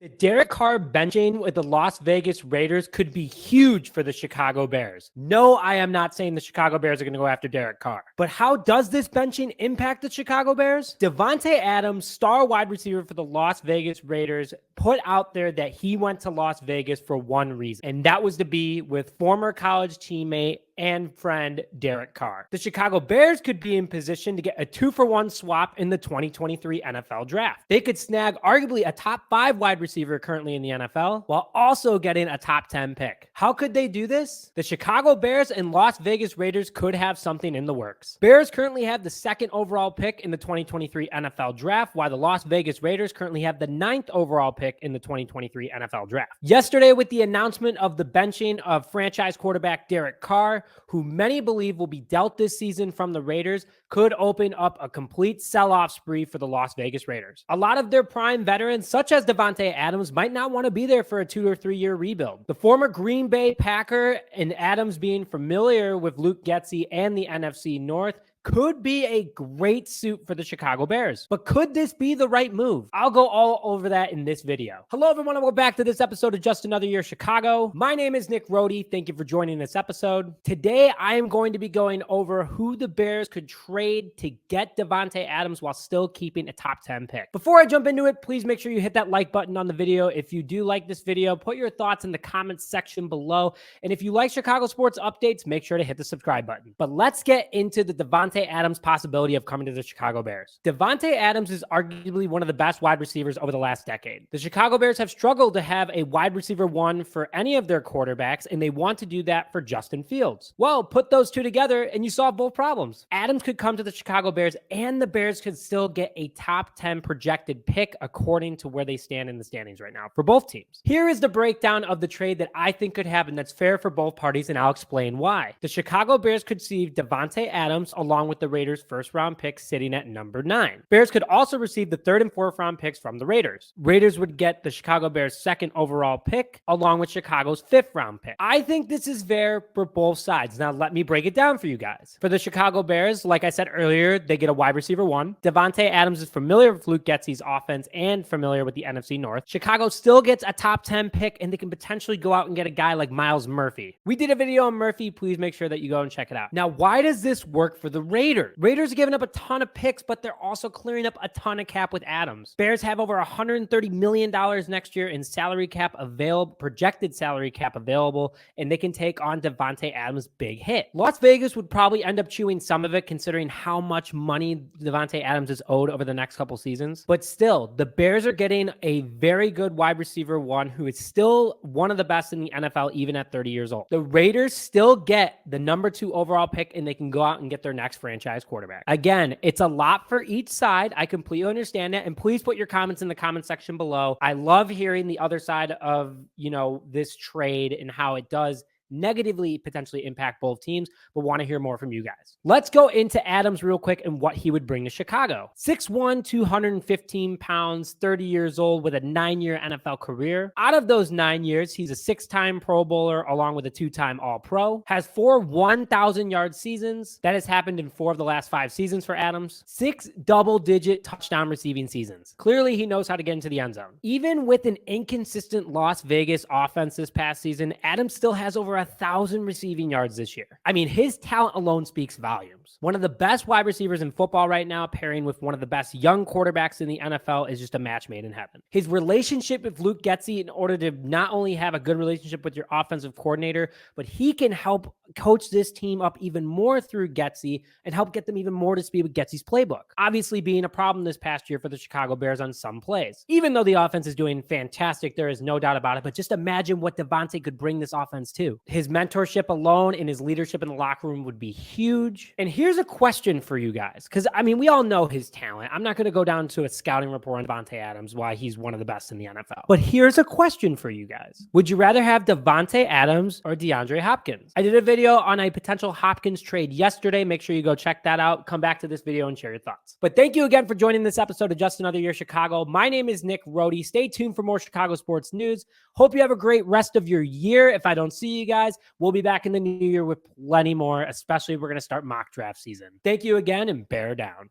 The Derek Carr benching with the Las Vegas Raiders could be huge for the Chicago Bears. No, I am not saying the Chicago Bears are going to go after Derek Carr. But how does this benching impact the Chicago Bears? Davante Adams, star wide receiver for the Las Vegas Raiders, put out there that he went to Las Vegas for one reason, and that was to be with former college teammate and friend Derek Carr. The Chicago Bears could be in position to get a 2-for-1 swap in the 2023 NFL Draft. They could snag arguably a top 5 wide receiver currently in the NFL while also getting a top 10 pick. How could they do this? The Chicago Bears and Las Vegas Raiders could have something in the works. Bears currently have the 2nd overall pick in the 2023 NFL Draft, while the Las Vegas Raiders currently have the 9th overall pick in the 2023 NFL Draft. Yesterday, with the announcement of the benching of franchise quarterback Derek Carr, who many believe will be dealt this season from the Raiders, could open up a complete sell-off spree for the Las Vegas Raiders. A lot of their prime veterans, such as Davante Adams, might not want to be there for a 2 or 3 year rebuild. The former Green Bay Packer and Adams being familiar with Luke Getsy and the NFC North could be a great suit for the Chicago Bears. But could this be the right move? I'll go all over that in this video. Hello, everyone, and welcome back to this episode of Just Another Year Chicago. My name is Nick Rohde. Thank you for joining this episode. Today, I am going to be going over who the Bears could trade to get Davante Adams while still keeping a top 10 pick. Before I jump into it, please make sure you hit that like button on the video. If you do like this video, put your thoughts in the comments section below. And if you like Chicago sports updates, make sure to hit the subscribe button. But let's get into the Davante Adams possibility of coming to the Chicago Bears. Davante Adams is arguably one of the best wide receivers over the last decade. The Chicago Bears have struggled to have a wide receiver one for any of their quarterbacks, and they want to do that for Justin Fields. Well, put those two together and you solve both problems. Adams could come to the Chicago Bears, and the Bears could still get a top 10 projected pick according to where they stand in the standings right now for both teams. Here is the breakdown of the trade that I think could happen that's fair for both parties, and I'll explain why. The Chicago Bears could receive Davante Adams along with the Raiders' first-round pick sitting at number 9. Bears could also receive the 3rd and 4th-round picks from the Raiders. Raiders would get the Chicago Bears' 2nd overall pick along with Chicago's 5th-round pick. I think this is fair for both sides. Now, let me break it down for you guys. For the Chicago Bears, like I said earlier, they get a wide receiver one. Davante Adams is familiar with Luke Getsy's offense and familiar with the NFC North. Chicago still gets a top 10 pick, and they can potentially go out and get a guy like Myles Murphy. We did a video on Murphy. Please make sure that you go and check it out. Now, why does this work for the Raiders? Raiders are giving up a ton of picks, but they're also clearing up a ton of cap with Adams. Bears have over $130 million next year in salary cap available, projected salary cap available, and they can take on Davante Adams' big hit. Las Vegas would probably end up chewing some of it considering how much money Davante Adams is owed over the next couple seasons. But still, the Bears are getting a very good wide receiver one who is still one of the best in the NFL even at 30 years old. The Raiders still get the number 2 overall pick, and they can go out and get their next franchise quarterback. Again, it's a lot for each side. I completely understand that. And please put your comments in the comment section below. I love hearing the other side of, this trade and how it does negatively potentially impact both teams, but want to hear more from you guys. Let's go into Adams real quick and what he would bring to Chicago. 6'1", 215 pounds, 30 years old with a 9-year NFL career. Out of those 9 years, he's a 6-time Pro Bowler along with a 2-time All-Pro. Has 4 1,000-yard seasons. That has happened in 4 of the last 5 seasons for Adams. 6 double-digit touchdown receiving seasons. Clearly, he knows how to get into the end zone. Even with an inconsistent Las Vegas offense this past season, Adams still has over 1,000 receiving yards this year. I mean, his talent alone speaks volumes. One of the best wide receivers in football right now, pairing with one of the best young quarterbacks in the NFL, is just a match made in heaven. His relationship with Luke Getsy, in order to not only have a good relationship with your offensive coordinator, but he can help coach this team up even more through Getsy and help get them even more to speed with Getsy's playbook. Obviously being a problem this past year for the Chicago Bears on some plays. Even though the offense is doing fantastic, there is no doubt about it, but just imagine what Davante could bring this offense to. His mentorship alone and his leadership in the locker room would be huge. And here's a question for you guys, because we all know his talent. I'm not going to go down to a scouting report on Davante Adams, why he's one of the best in the NFL. But here's a question for you guys. Would you rather have Davante Adams or DeAndre Hopkins? I did a video on a potential Hopkins trade yesterday. Make sure you go check that out. Come back to this video and share your thoughts. But thank you again for joining this episode of Just Another Year Chicago. My name is Nick Rohde. Stay tuned for more Chicago sports news. Hope you have a great rest of your year. If I don't see you guys, we'll be back in the new year with plenty more, especially we're going to start mock draft season. Thank you again, and bear down.